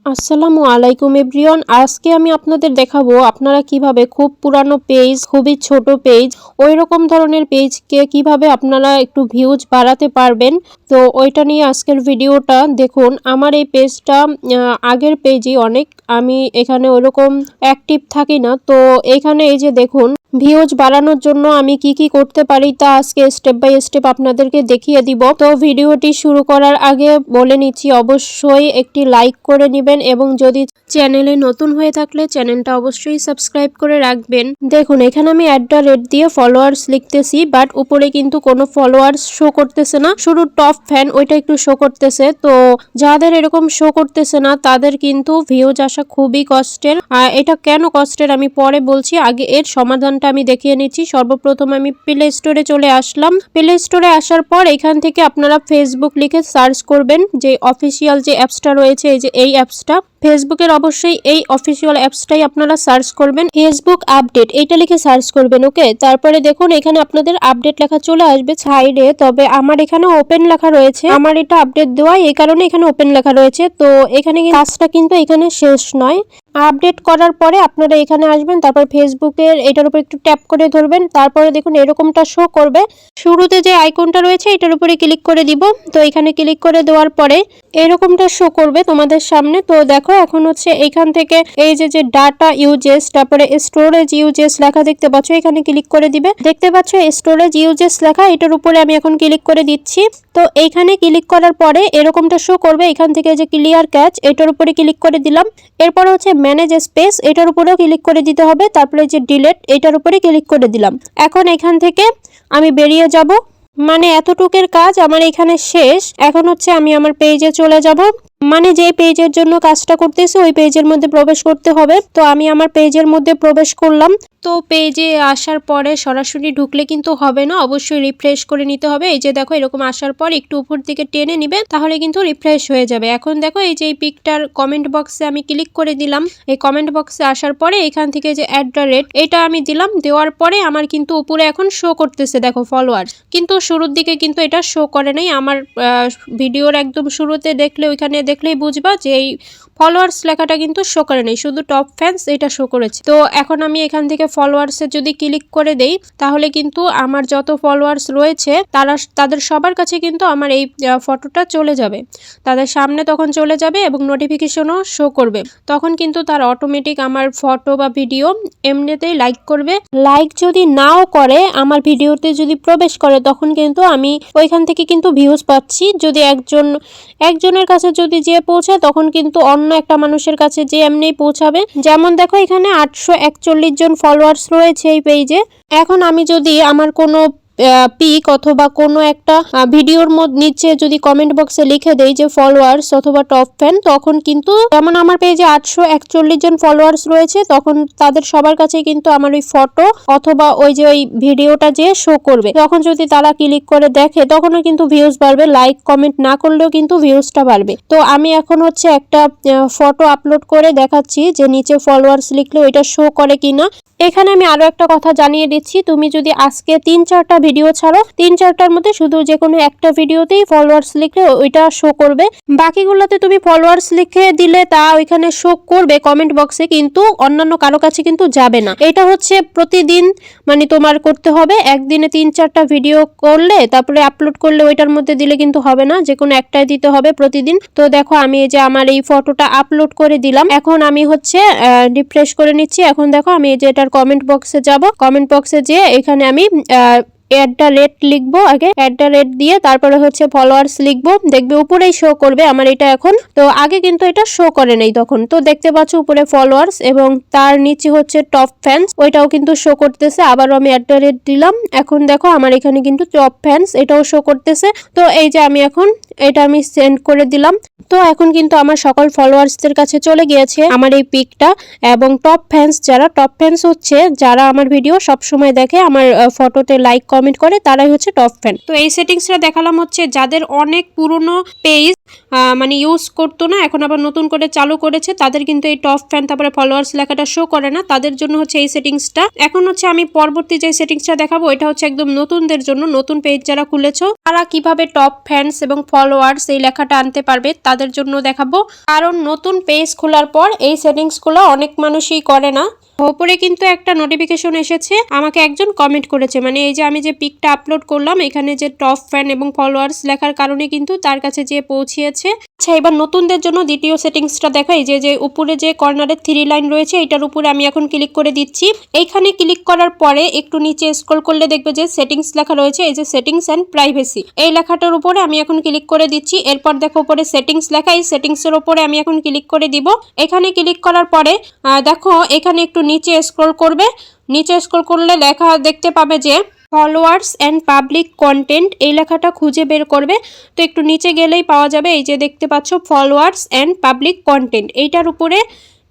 আসসালামু আলাইকুম এভরিওয়ান। আজকে আমি আপনাদের দেখাবো আপনারা কিভাবে খুব পুরানো পেজ, খুবই ছোট পেজ, ওই রকম ধরনের পেজকে কিভাবে আপনারা একটু ভিউজ বাড়াতে পারবেন। তো ওইটা নিয়ে আজকের ভিডিওটা দেখুন। আমার এই পেজটা আগের পেজই অনেক, আমি এখানে ওইরকম অ্যাক্টিভ থাকি না। তো এখানে এই যে দেখুন, ভিউজ বাড়ানোর জন্য আমি কি করতে পারি তা আজকে স্টেপ বাই স্টেপ আপনাদেরকে দেখিয়ে দিব। তো ভিডিওটি শুরু করার আগে বলে নিচ্ছি, অবশ্যই একটি লাইক করে নেবেন এবং যদি চ্যানেলে নতুন হয়ে থাকলে চ্যানেলটা অবশ্যই সাবস্ক্রাইব করে রাখবেন। দেখুন, এখানে আমি @ দিয়ে ফলোয়ার্স লিখতেছি, বাট উপরে কিন্তু কোনো ফলোয়ার্স শো করতেছে না, শুধু টপ ফ্যান ওইটা একটু শো করতেছে। তো যাদের এরকম শো করতেছে না তাদের কিন্তু ভিউজ আসা খুবই কষ্টের। আর এটা কেন কষ্টের আমি পরে বলছি, আগে এর সমাধানটা আমি দেখিয়ে নিচ্ছি। সর্বপ্রথম আমি প্লে স্টোরে চলে আসলাম। প্লে স্টোরে আসার পর এখান থেকে আপনারা ফেসবুক লিখে সার্চ করবেন। যে অফিসিয়াল যে অ্যাপসটা রয়েছে, এই যে এই অ্যাপসটা, ফেসবুকের অবশ্যই এই অফিসিয়াল অ্যাপসটাই আপনারা সার্চ করবেন। ফেসবুক আপডেট এইটা লিখে সার্চ করবেন, ওকে। তারপরে দেখুন এখানে আপনাদের আপডেট লেখা চলে আসবে সাইডে, তবে আমার এখানে ওপেন লেখা রয়েছে। আমার এটা আপডেট দেওয়া, এই কারণে এখানে ওপেন লেখা রয়েছে। তো এখানে কাজটা কিন্তু এখানে শেষ নয়। আপডেট করার পরে আপনারা এখানে আসবেন, তারপর ফেসবুকের এটার উপর একটু ট্যাপ করে ধরবেন। তারপরে দেখুন এরকমটা শো করবে। শুরুতে যে আইকনটা রয়েছে এটার উপরে ক্লিক করে দিব। তো এখানে ক্লিক করে দেওয়ার পরে এরকমটা শো করবে তোমাদের সামনে। তো দেখো এখন হচ্ছে এখান থেকে এই যে ডাটা ইউজেস, তারপরে স্টোরেজ ইউজেস লেখা দেখতে পাচ্ছ, এখানে ক্লিক করে দিবে। দেখতে পাচ্ছ স্টোরেজ ইউজেস লেখা, এটার উপরে আমি এখন ক্লিক করে দিচ্ছি। তো এইখানে ক্লিক করার পরে এরকমটা শো করবে। এখান থেকে যে ক্লিয়ার ক্যাচ এটার উপরে ক্লিক করে দিলাম। এরপর হচ্ছে ম্যানেজ স্পেস, এটার উপরেও ক্লিক করে দিতে হবে। তারপরে যে ডিলেট এটার উপরে ক্লিক করে দিলাম। এখন এখান থেকে আমি বেরিয়ে যাব, মানে এতটুকের কাজ আমার এখানে শেষ। এখন হচ্ছে আমি আমার পেজে চলে যাব, মানে যে পেজের জন্য কাজটা করতেছি ওই পেজের মধ্যে প্রবেশ করতে হবে। তো আমি আমার পেজের মধ্যে প্রবেশ করলাম। তো পেজে আসার পরে সরাসরি ঢুকলে কিন্তু হবে না, অবশ্যই রিফ্রেশ করে নিতে হবে। এই যে দেখো এরকম আসার পর একটু উপর দিকে টেনে নিবে, তাহলে কিন্তু রিফ্রেশ হয়ে যাবে। এখন দেখো এই যে এই পিকটার কমেন্ট বক্সে আমি ক্লিক করে দিলাম। এই কমেন্ট বক্সে আসার পরে এখান থেকে যে @ এটা আমি দিলাম। দেওয়ার পরে আমার কিন্তু উপরে এখন শো করতেছে দেখো ফলোয়ার, কিন্তু শুরুর দিকে কিন্তু এটা শো করে নাই। আমার ভিডিওর একদম শুরুতে দেখলে ওইখানে দেখলেই বুঝবা যে এই ফলোয়ার্স লেখাটা কিন্তু শো করে নেই, শুধু টপ ফ্যান্স এটা শো করেছে। তো এখন আমি এখান থেকে ফলোয়ার্সে যদি ক্লিক করে দেই, তাহলে কিন্তু আমার যত ফলোয়ার্স রয়েছে তাদের সবার কাছে কিন্তু আমার এই ফটোটা চলে যাবে, তাদের সামনে তখন চলে যাবে এবং নোটিফিকেশনও শো করবে। তখন কিন্তু তার অটোমেটিক আমার ফটো বা ভিডিও এমনিতেই লাইক করবে। লাইক যদি নাও করে, আমার ভিডিওতে যদি প্রবেশ করে, তখন কিন্তু আমি ওইখান থেকে কিন্তু ভিউজ পাচ্ছি। যদি একজনের কাছে যদি যে পৌঁছায়, তখন কিন্তু অন্য একটা মানুষের কাছে যে এমনি পৌঁছাবে। যেমন দেখো এখানে 841 জন ফলোয়ার্স রয়েছে এই পেজে। এখন আমি যদি আমার কোনো পিক অথবা কোনো একটা ভিডিওর নিচে যদি কমেন্ট বক্সে লিখে দেই যে ফলোয়ার্স অথবা টপ ফ্যান, তখন কিন্তু যেমন আমার পেজে 841 জন ফলোয়ার্স রয়েছে, তখন তাদের সবার কাছে কিন্তু আমার ওই ফটো অথবা ওই যে ওই ভিডিওটা যে শো করবে। তখন যদি তারা ক্লিক করে দেখে, তখনও কিন্তু ভিউজ বাড়বে। লাইক কমেন্ট না করলেও কিন্তু ভিউজটা বাড়বে। তো আমি এখন হচ্ছে একটা ফটো আপলোড করে দেখাচ্ছি যে নিচে ফলোয়ার্স লিখলে ওইটা শো করে কিনা। এখানে আমি আরো একটা কথা জানিয়ে দিচ্ছি, তুমি যদি আজকে 3-4টা ভিডিও ছাড়ো, 3-4টার মধ্যে শুধু যে কোনো একটা ভিডিওতেই ফলোয়ার্স লিখলে ওইটা শো করবে। বাকিগুলোতে তুমি ফলোয়ার্স লিখে দিলে তা ওইখানে শো করবে কমেন্ট বক্সে, কিন্তু অন্যান্য কারো কাছে কিন্তু যাবে না। এটা হচ্ছে প্রতিদিন মানে তোমার করতে হবে। একদিনে 3-4টা ভিডিও করলে তারপরে আপলোড করলে ওইটার মধ্যে দিলে কিন্তু হবে না, যে কোনো একটাই দিতে হবে প্রতিদিন। তো দেখো আমি এই যে আমার এই ফটোটা আপলোড করে দিলাম। এখন আমি হচ্ছে রিফ্রেশ করে নিচ্ছি। এখন দেখো আমি এই যে এটার কমেন্ট বক্সে যাব। কমেন্ট বক্সে যেয়ে এখানে আমি @ লিখবো, আগে @ দিয়ে তারপরে হচ্ছে ফলোয়ার্স লিখবো। দেখবে উপরেই শো করবে আমার এটা এখন। তো আগে কিন্তু এটা শো করে নাই তখন। তো দেখতে পাচ্ছ উপরে ফলোয়ার্স এবং তার নিচে হচ্ছে টপ ফ্যান্স, ওইটাও কিন্তু শো করতেছে। আবারও আমি @ দিলাম। এখন দেখো আমার এখানে কিন্তু টপ ফ্যান্স এটাও শো করতেছে। তো এই যে আমি এখন এটা আমি সেন্ড করে দিলাম। তো এখন কিন্তু আমার সকল ফলোয়ার্সদের কাছে চলে গিয়েছে আমার এই পিকটা। এবং টপ ফ্যান্স হচ্ছে যারা আমার ভিডিও সব সময় দেখে, আমার ফটোতে লাইক কমেন্ট করে, তারাই হচ্ছে টপ ফ্যান। তো এই সেটিংসটা দেখালাম হচ্ছে যাদের অনেক পুরনো পেজ মানে ইউজ করতো না, এখন আবার নতুন করে চালু করেছে, তাদের কিন্তু এই টপ ফ্যান তারপরে ফলোয়ার্স লেখাটা শো করে না, তাদের জন্য হচ্ছে এই সেটিংসটা। এখন হচ্ছে আমি পরবর্তী যে সেটিংসটা দেখাবো, এটা হচ্ছে একদম নতুনদের জন্য। নতুন পেজ যারা খুলেছো তারা কিভাবে টপ ফ্যান্স এবং ফলোয়ার্স এই লেখাটা আনতে পারবে তাদের জন্য দেখাবো। কারণ নতুন পেজ খোলার পর এই সেটিংসগুলো অনেক মানুষই করে না। ওপরে কিন্তু একটা নোটিফিকেশন এসেছে, আমাকে একজন কমেন্ট করেছে, মানে এই যে আমি যে পিকটা আপলোড করলাম এখানে যে টপ ফ্যান এবং ফলোয়ার্স লেখার কারণে কিন্তু তার কাছে যে পৌঁছিয়েছে। আচ্ছা, এবার নতুনদের জন্য দ্বিতীয় সেটিংসটা দেখাই। যে উপরে যে কর্নারের 3 লাইন রয়েছে এটার উপরে আমি এখন ক্লিক করে দিচ্ছি। এইখানে ক্লিক করার পরে একটু নিচে স্ক্রল করলে দেখবে যে সেটিংস লেখা রয়েছে, এই যে সেটিংস অ্যান্ড প্রাইভেসি এই লেখাটার উপরে আমি এখন ক্লিক করে দিচ্ছি। এরপর দেখো উপরে সেটিংস লেখা, এই সেটিংসের উপরে আমি এখন ক্লিক করে দিব। এখানে ক্লিক করার পরে দেখো এখানে একটু নিচে স্ক্রল করবে, নিচে স্ক্রল করলে লেখা দেখতে পাবে যে ফলোয়ার্স অ্যান্ড পাবলিক কন্টেন্ট এই লেখাটা খুঁজে বের করবে। তো একটু নিচে গেলেই পাওয়া যাবে, এই যে দেখতে পাচ্ছ ফলোয়ার্স অ্যান্ড পাবলিক কন্টেন্ট এইটার উপরে,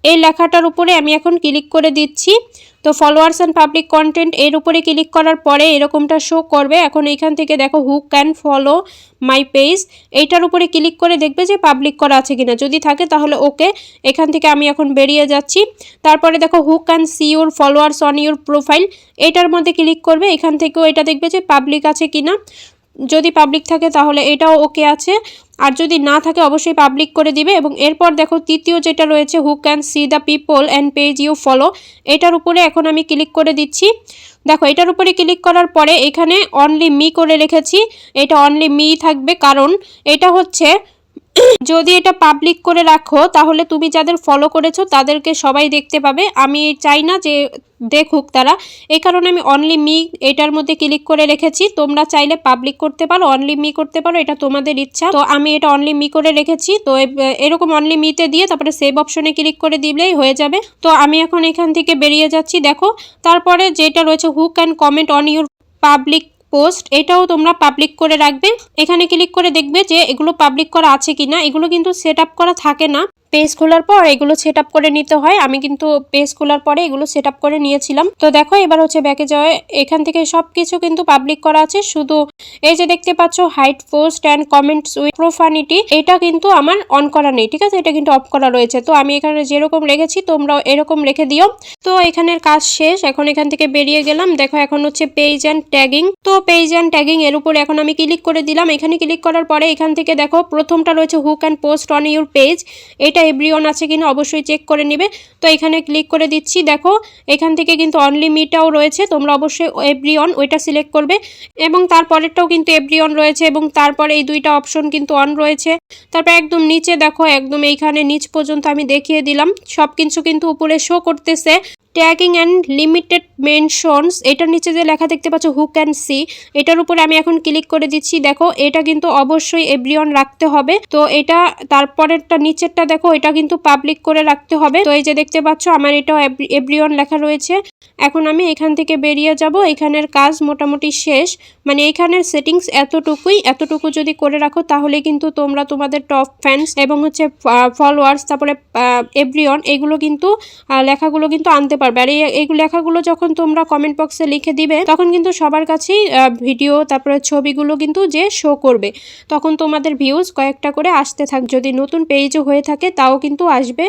এই লেখাটার উপরে আমি এখন ক্লিক করে দিচ্ছি। তো ফলোয়ার্স অ্যান্ড পাবলিক কন্টেন্ট এর উপরে ক্লিক করার পরে এরকমটা শো করবে। এখন এইখান থেকে দেখো who can follow my page এইটার উপরে ক্লিক করে দেখবে যে পাবলিক করা আছে কিনা, যদি থাকে তাহলে ওকে। এখান থেকে আমি এখন বেরিয়ে যাচ্ছি। তারপরে দেখো হু can see your followers on your profile এটার মধ্যে ক্লিক করবে, এখান থেকেও এটা দেখবে যে পাবলিক আছে কিনা, যদি পাবলিক থাকে তাহলে এটাও ওকে আছে, আর যদি না থাকে অবশ্যই পাবলিক করে দিবে। এবং এরপর দেখো তৃতীয় যেটা রয়েছে who can see the people and page you follow এটার উপরে এখন আমি ক্লিক করে দিচ্ছি। দেখো এটার উপরে ক্লিক করার পরে এখানে অনলি মি করে রেখেছি, এটা অনলি মি থাকবে, কারণ এটা হচ্ছে যদি এটা পাবলিক করে রাখো তাহলে তুমি যাদের ফলো করেছো তাদেরকে সবাই দেখতে পাবে, আমি চাই না যে দেখুক তারা, এই কারণে আমি অনলি মি এটার মধ্যে ক্লিক করে রেখেছি। তোমরা চাইলে পাবলিক করতে পারো, অনলি মি করতে পারো, এটা তোমাদের ইচ্ছা। তো আমি এটা অনলি মি করে রেখেছি। তো এরকম অনলি মিতে দিয়ে তারপরে সেভ অপশনে ক্লিক করে দিলেই হয়ে যাবে। তো আমি এখন এখান থেকে বেরিয়ে যাচ্ছি। দেখো তারপরে যেটা রয়েছে who can comment on your public post এটাও তোমরা পাবলিক করে রাখবে। এখানে ক্লিক করে দেখবে যে এগুলো পাবলিক করা আছে কিনা, এগুলো কিন্তু সেট আপ করা থাকে না, পেজ খোলার পর এগুলো সেট আপ করে নিতে হয়। আমি কিন্তু পেজ খোলার পরে এগুলো সেট আপ করে নিয়েছিলাম। তো দেখো এবার হচ্ছে ব্যাকে যাওয়া, এখান থেকে সব কিছু কিন্তু পাবলিক করা আছে, শুধু এই যে দেখতে পাচ্ছ hide post and comments with profanity এটা কিন্তু আমার অন করা নেই, ঠিক আছে, এটা কিন্তু অফ করা রয়েছে। তো আমি এখানে যেরকম রেখেছি তোমরাও এরকম রেখে দিও। তো এখানের কাজ শেষ, এখন এখান থেকে বেরিয়ে গেলাম। দেখো এখন হচ্ছে পেজ অ্যান্ড ট্যাগিং। তো পেজ অ্যান্ড ট্যাগিং এর উপরে এখন আমি ক্লিক করে দিলাম। এখানে ক্লিক করার পরে এখান থেকে দেখো প্রথমটা রয়েছে who can post on your page, এটা এভরিওয়ান আছে কিনা অবশ্যই চেক করে নিবে। তো এখানে ক্লিক করে দিচ্ছি। দেখো এখান থেকে কিন্তু অনলি মিটাও রয়েছে, তোমরা অবশ্যই এভরিওয়ান ওইটা সিলেক্ট করবে, এবং তারপরেরটাও কিন্তু এভরিওয়ান রয়েছে, এবং তারপরে এই দুইটা অপশন কিন্তু অন রয়েছে। তারপর একদম নিচে দেখো, একদম এইখানে নিচ পর্যন্ত আমি দেখিয়ে দিলাম, সব কিছু কিন্তু উপরে শো করতেছে। ট্যাগিং অ্যান্ড লিমিটেড মেনশনস এটার নিচে যে লেখা দেখতে পাচ্ছ হু ক্যান সি এটার উপরে আমি এখন ক্লিক করে দিচ্ছি। দেখো এটা কিন্তু অবশ্যই এভরিওয়ান রাখতে হবে। তো এটা তারপরেরটা নিচেরটা দেখো এটা কিন্তু পাবলিক করে রাখতে হবে। তো এই যে দেখতে পাচ্ছ আমার এটাও এভরিওয়ান লেখা রয়েছে। এখন আমি এখান থেকে বেরিয়ে যাব, এখানের কাজ মোটামুটি শেষ, মানে এখানের সেটিংস এতটুকু যদি করে রাখো তাহলে কিন্তু তোমরা তোমাদের টপ ফ্যান্স এবং হচ্ছে ফলোয়ার্স তারপরে এভরিওয়ান এগুলো কিন্তু লেখাগুলো কিন্তু আনতে পারবে। আর এই লেখাগুলো যখন তোমরা কমেন্ট বক্সে লিখে দিবে তখন কিন্তু সবার কাছেই ভিডিও তারপরে ছবিগুলো কিন্তু যে শো করবে, তখন তোমাদের ভিউজ কয়েকটা করে আসতে থাকবে। যদি নতুন পেজও হয়ে থাকে তাও কিন্তু আসবে।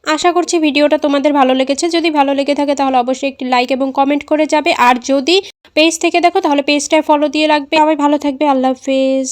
আশা করছি ভিডিওটা তোমাদের ভালো লেগেছে। যদি ভালো লেগে থাকে তাহলে অবশ্যই একটি লাইক এবং কমেন্ট করে যাবে, আর যদি পেজ থেকে দেখো তাহলে পেজটায় ফলো দিয়ে রাখবে। সবাই ভালো থাকবে, আল্লাহ হাফেজ।